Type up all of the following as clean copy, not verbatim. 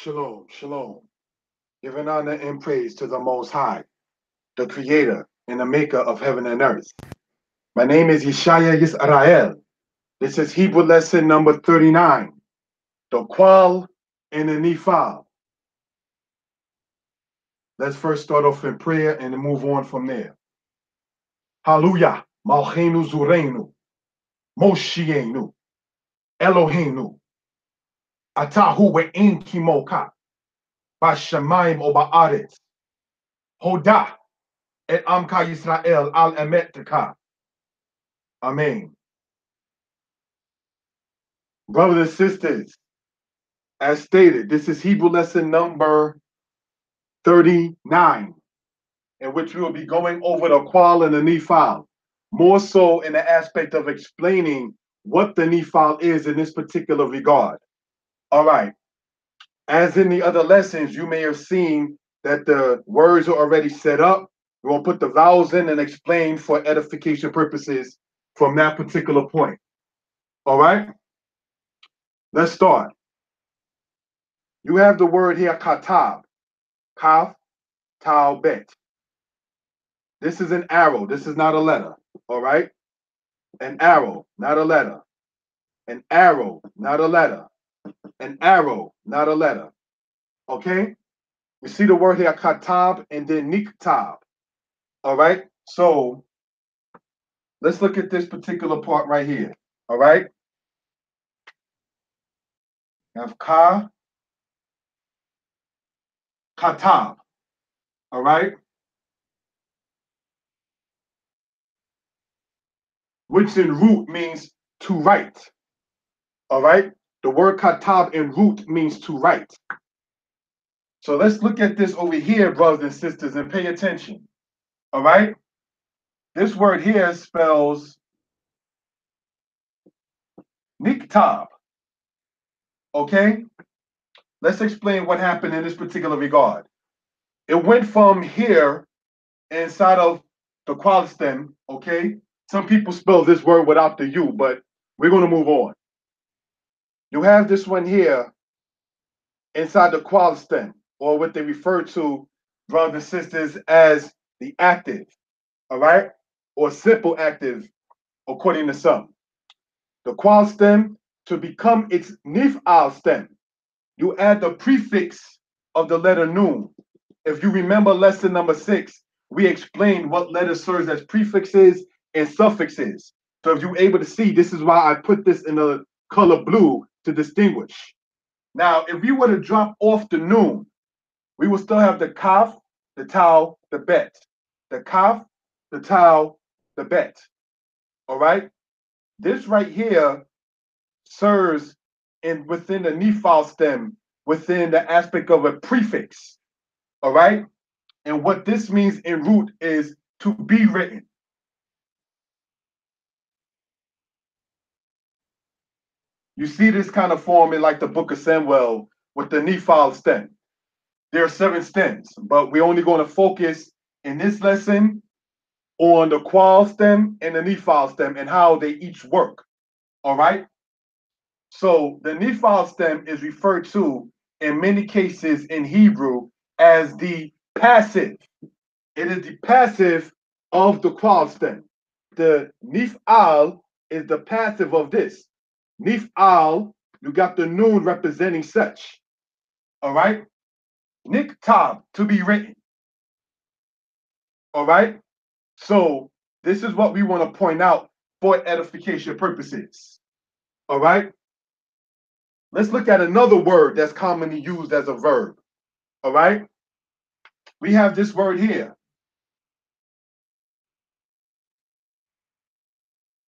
Shalom, shalom. Giving honor and praise to the Most High, the Creator and the Maker of heaven and earth. My name is Yeshaya Yisrael. This is Hebrew lesson number 39, the Qual and the Nif'al. Let's first start off in prayer and then move on from there. Hallelujah. Malchenu Zureinu, Moshienu, Eloheinu, Atahu We'en Kimoka, Bashamayim O Ba'aretz, Hoda et Amka Yisrael al Emet Teka. Amen. Brothers and sisters, as stated, this is Hebrew lesson number 39, in which we will be going over the Qual and the Nif'al, more so in the aspect of explaining what the Nif'al is in this particular regard. All right. As in the other lessons, you may have seen that the words are already set up. We're going to put the vowels in and explain for edification purposes from that particular point. All right. Let's start. You have the word here, katab, kaf, tau, bet. This is an arrow. This is not a letter. All right. An arrow, not a letter. An arrow, not a letter. An arrow, not a letter. Okay. We see the word here, katab, and then niktab. All right. So let's look at this particular part right here. All right. You have katab. All right. Which in root means to write. All right. The word katab in root means to write. So let's look at this over here, brothers and sisters, and pay attention. All right. This word here spells niktab. Okay. Let's explain what happened in this particular regard. It went from here inside of the qual stem. Okay. Some people spell this word without the U, but we're going to move on. You have this one here inside the qual stem, or what they refer to, brothers and sisters, as the active. All right. Or simple active, according to some. The qual stem, to become its Nif'al stem, you add the prefix of the letter nun. If you remember lesson number 6, we explained what letter serves as prefixes and suffixes. So if you're able to see, this is why I put this in the color blue to distinguish. Now, if we were to drop off the nun, we will still have the kaf, the tau, the bet. The kaf, the tau, the bet. All right? This right here serves within the Nif'al stem, within the aspect of a prefix. All right? And what this means in root is to be written. You see this kind of form in like the book of Samuel with the Nif'al stem. There are 7 stems, but we're only going to focus in this lesson on the qual stem and the Nif'al stem and how they each work. All right? So the Nif'al stem is referred to in many cases in Hebrew as the passive. It is the passive of the qual stem. The Nif'al is the passive of this. Nif'al, you got the nun representing such. All right? Niktab, to be written. All right? So this is what we want to point out for edification purposes. All right? Let's look at another word that's commonly used as a verb. All right? We have this word here.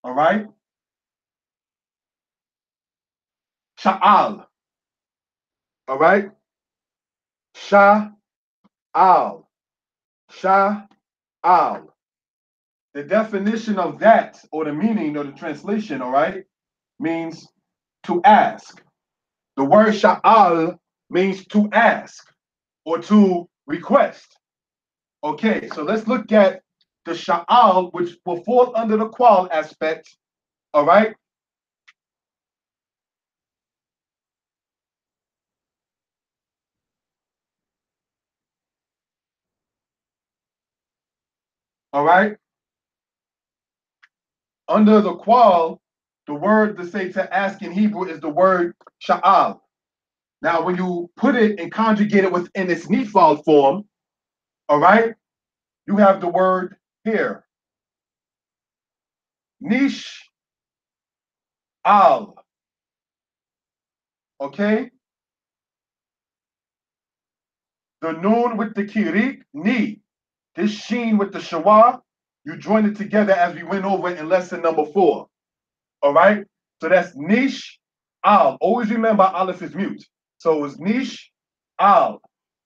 All right? Sha'al. All right? Sha'al. Sha'al. The definition of that, or the meaning or the translation, all right, means to ask. The word sha'al means to ask or to request. Okay, so let's look at the sha'al, which will fall under the qual aspect, all right? All right. Under the qual, the word to say to ask in Hebrew is the word sha'al. Now, when you put it and conjugate it within its Nif'al form, all right, you have the word here, nish al. Okay, the noon with the kirik, ni. This sheen with the shawah, you join it together as we went over in lesson number 4. All right, so that's nish al. Always remember aleph is mute. So it's nish al,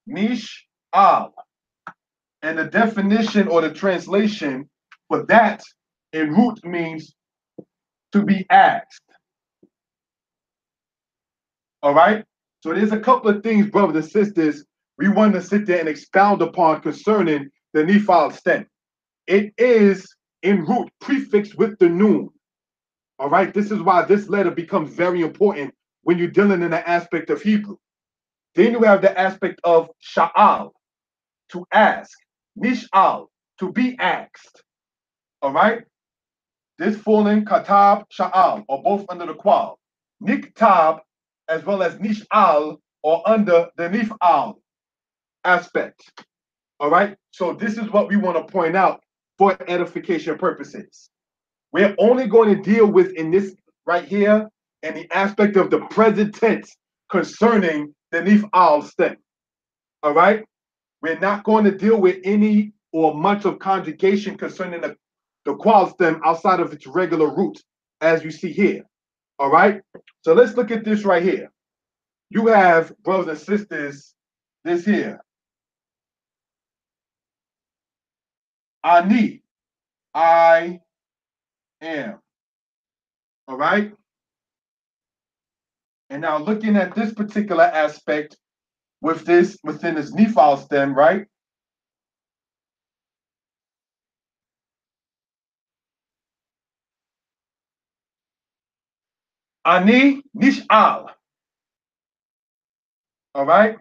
nish al. And the definition or the translation for that in root means to be asked. All right. So there's a couple of things, brothers and sisters, we want to sit there and expound upon concerning the Nif'al stem. It is in root prefixed with the noon. All right. This is why this letter becomes very important when you're dealing in the aspect of Hebrew. Then you have the aspect of sha'al, to ask, nish'al, to be asked. All right. This falling katab, sha'al, are both under the qual. Niktab, as well as nish'al, are under the nif'al aspect. All right. So this is what we want to point out for edification purposes. We're only going to deal with in this right here and the aspect of the present tense concerning the nif'al stem. All right. We're not going to deal with any or much of conjugation concerning the qual stem outside of its regular root, as you see here. All right. So let's look at this right here. You have, brothers and sisters, this here. Ani, I am. All right. And now looking at this particular aspect with this within this Nif'al stem, right? Ani nish'al. All right.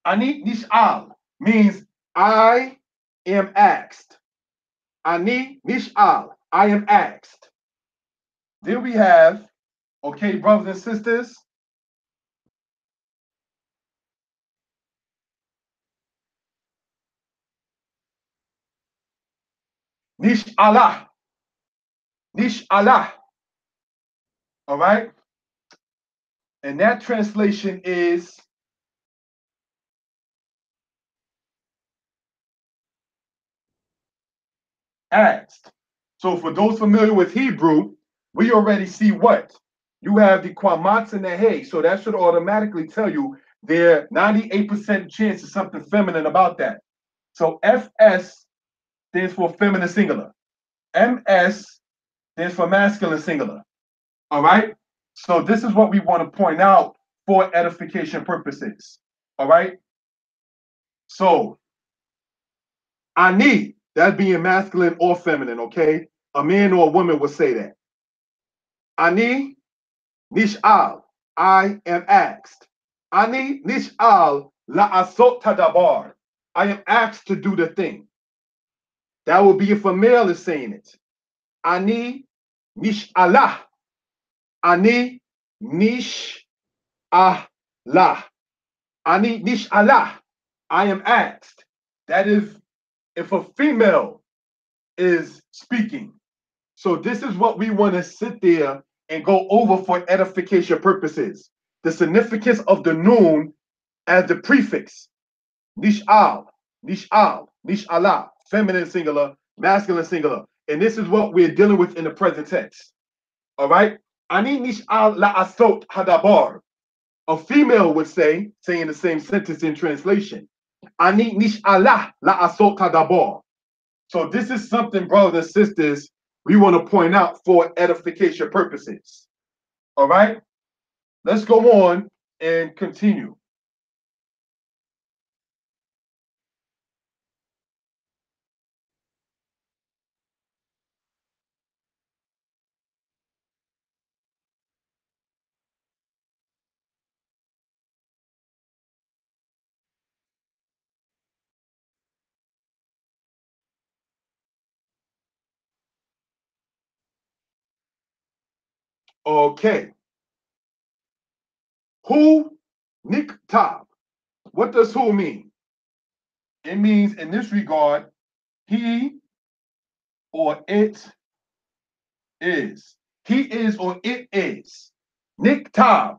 Ani nish'al means I am asked. Ani nish'al. I am asked. Then we have, okay, brothers and sisters, nish'alah. Nish'alah. All right. And that translation is asked. So for those familiar with Hebrew, we already see what? You have the quamats and the hey. So that should automatically tell you there 98% chance of something feminine about that. So FS stands for feminine singular. MS stands for masculine singular. All right. So this is what we want to point out for edification purposes. All right. So ani, that being masculine or feminine, okay? A man or a woman would say that. Ani nish'al, I am asked. Ani nish'al la'asot tadabar. I am asked to do the thing. That would be if a male is saying it. Ani nish'alah. Ani nish'alah. Ani nish'alah. I am asked. That is if a female is speaking. So this is what we want to sit there and go over for edification purposes. The significance of the noon as the prefix. Nish'al, nish'al, nish'alah, feminine singular, masculine singular. And this is what we're dealing with in the present tense. All right? Ani nish'al la'asot hadabar. A female would say, saying the same sentence in translation. Ani nish'alah la'asot hadabar. So this is something, brothers and sisters, we want to point out for edification purposes. All right? Let's go on and continue. Okay. Hu niktab. What does who mean? It means in this regard, he or it is. He is or it is. Niktab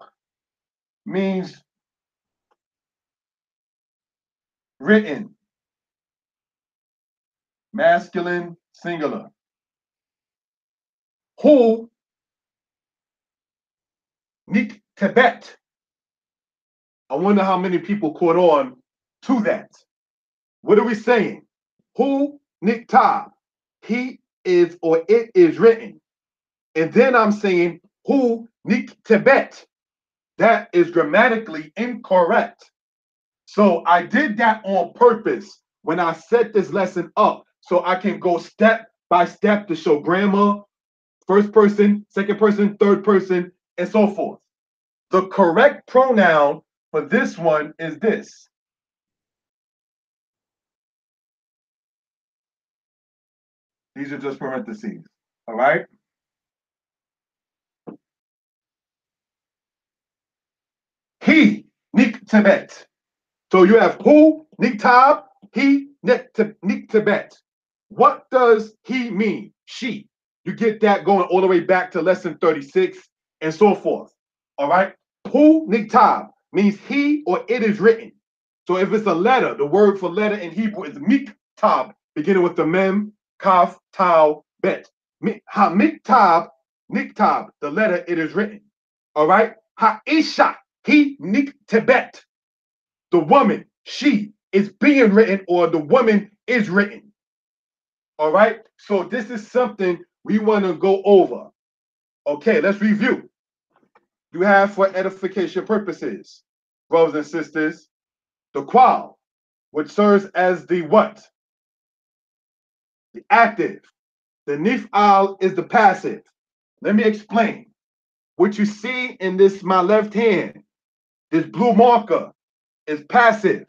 means written, masculine, singular. Hu niktebet. I wonder how many people caught on to that. What are we saying? Hu niktab. He is or it is written. And then I'm saying hu niktebet. That is grammatically incorrect. So I did that on purpose when I set this lesson up so I can go step by step to show grammar, first person, second person, third person, and so forth. The correct pronoun for this one is this. These are just parentheses. All right. He, niktebet. So you have who, niktab, he, niktebet. What does he mean? She. You get that going all the way back to lesson 36 and so forth. All right. Who, niktab, means he or it is written. So if it's a letter, the word for letter in Hebrew is miktab, beginning with the mem, kaf, tau, bet. Ha miktab, niktab, the letter it is written. All right. Ha isha, he niktebet. The woman, she is being written, or the woman is written. All right. So this is something we want to go over. Okay, let's review. You have for edification purposes, brothers and sisters, the qual, which serves as the what? The active. The nif'al is the passive. Let me explain. What you see in this, my left hand, this blue marker is passive.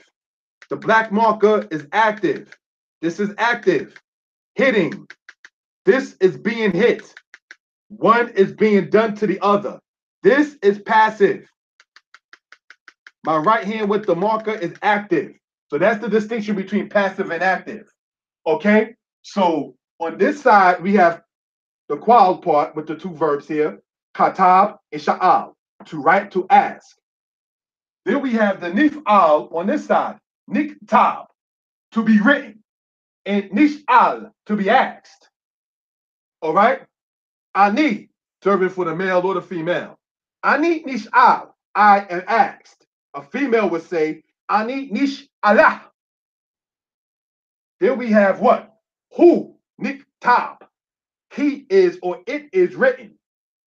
The black marker is active. This is active. Hitting. This is being hit. One is being done to the other. This is passive. My right hand with the marker is active. So that's the distinction between passive and active. Okay? So on this side, we have the qual part with the two verbs here, katab and sha'al, to write, to ask. Then we have the nif'al on this side, niktab, to be written, and nish'al, to be asked. All right? Ani, serving for the male or the female. Ani nish'al, I am asked. A female would say, Ani nish'alah. Then we have what? Who, niktab. He is or it is written.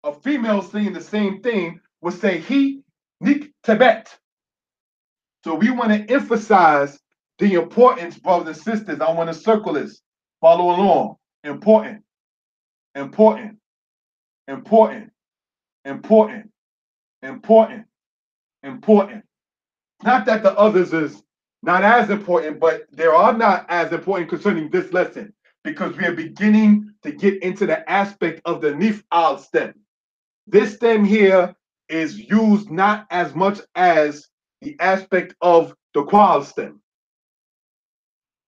A female saying the same thing would say he niktebet. So we want to emphasize the importance, brothers and sisters. I want to circle this. Follow along. Important, important, important, important, important, important. Not that the others is not as important, but they are not as important concerning this lesson because we are beginning to get into the aspect of the Nif'al stem. This stem here is used not as much as the aspect of the qual stem.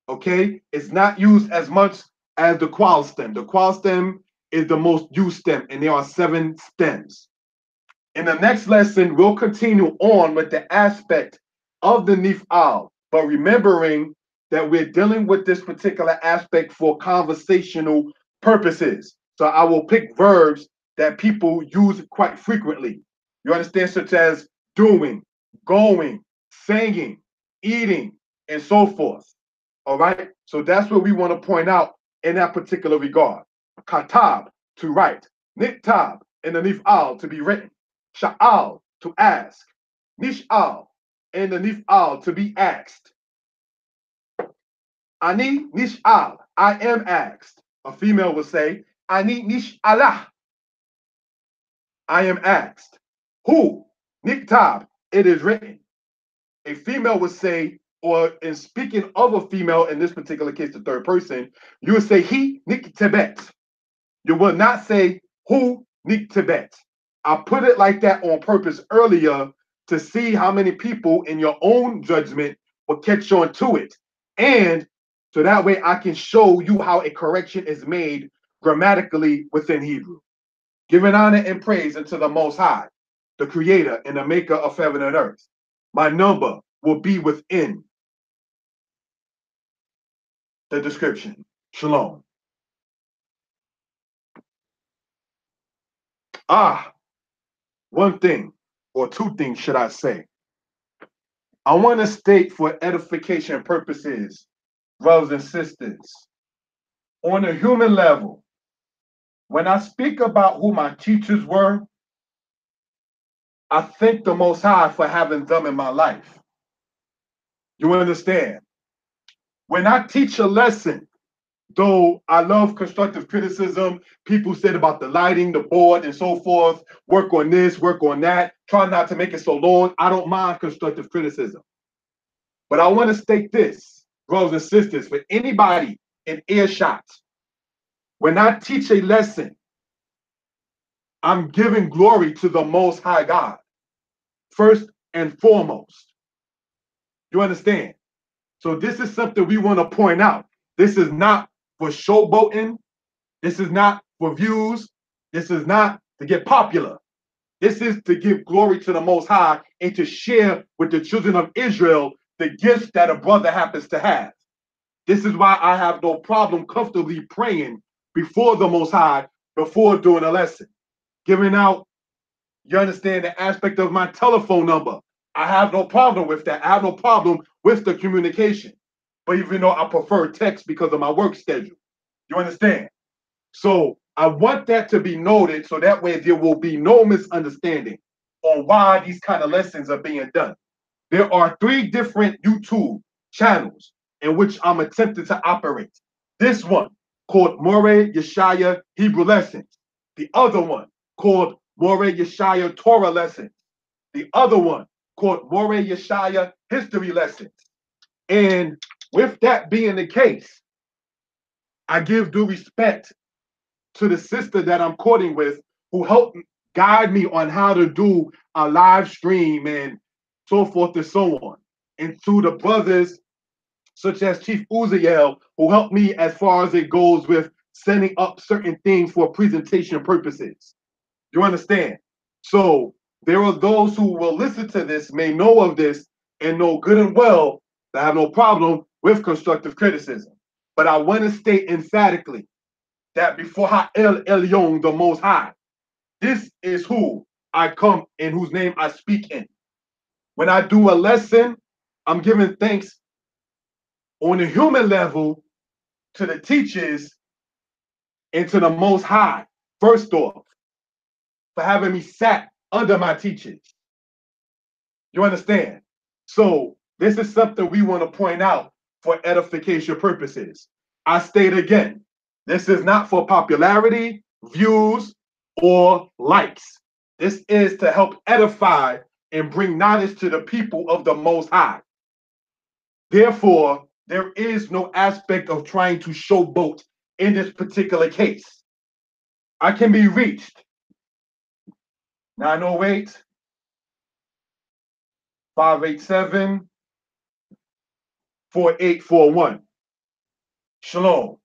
Okay? It's not used as much as the qual stem. The qual stem is the most used stem, and there are 7 stems. In the next lesson, we'll continue on with the aspect of the Nif'al, but remembering that we're dealing with this particular aspect for conversational purposes. So I will pick verbs that people use quite frequently. You understand, such as doing, going, singing, eating, and so forth. All right. So that's what we want to point out in that particular regard. Katab, to write. Niktab, in the Nif'al, to be written. Sha'al, to ask. Nish'al, in the Nif'al, to be asked. Ani nish'al, I am asked. A female will say, Ani nish'alah, I am asked. Who? Niktab, it is written. A female would say, or in speaking of a female, in this particular case, the third person, you would say he niktebet. You will not say who niktebet. I put it like that on purpose earlier to see how many people in your own judgment will catch on to it. And so that way I can show you how a correction is made grammatically within Hebrew. Giving honor and praise unto the Most High, the Creator and the Maker of heaven and earth. My number will be within the description. Shalom. One thing, or two things, should I say. I want to state for edification purposes, brothers and sisters, on a human level, when I speak about who my teachers were, I thank the Most High for having them in my life. You understand? When I teach a lesson, though I love constructive criticism, people said about the lighting, the board, and so forth, work on this, work on that, try not to make it so long. I don't mind constructive criticism. But I want to state this, brothers and sisters, for anybody in earshot, when I teach a lesson, I'm giving glory to the Most High God, first and foremost. You understand? So this is something we want to point out. This is not for showboating. This is not for views. This is not to get popular. This is to give glory to the Most High and to share with the children of Israel the gifts that a brother happens to have. This is why I have no problem comfortably praying before the Most High before doing a lesson. Giving out, you understand, the aspect of my telephone number. I have no problem with that. I have no problem with the communication. But even though I prefer text because of my work schedule. You understand? So I want that to be noted so that way there will be no misunderstanding on why these kind of lessons are being done. There are 3 different YouTube channels in which I'm attempting to operate. This one called More Yeshaya Hebrew Lessons. The other one called More Yeshaya Torah Lessons. The other one called More Yeshaya History Lessons. And with that being the case, I give due respect to the sister that I'm courting with who helped guide me on how to do a live stream and so forth and so on. And to the brothers such as Chief Uziel, who helped me as far as it goes with setting up certain things for presentation purposes. You understand? So there are those who will listen to this, may know of this, and know good and well that I have no problem with constructive criticism. But I want to state emphatically that before Ha'el Elyon, the Most High, this is who I come in, whose name I speak in. When I do a lesson, I'm giving thanks on a human level to the teachers and to the Most High, first off, for having me sat under my teachers. You understand? So this is something we want to point out for edification purposes. I state again, this is not for popularity, views, or likes. This is to help edify and bring knowledge to the people of the Most High. Therefore, there is no aspect of trying to showboat in this particular case. I can be reached 908 587 4841. Shalom.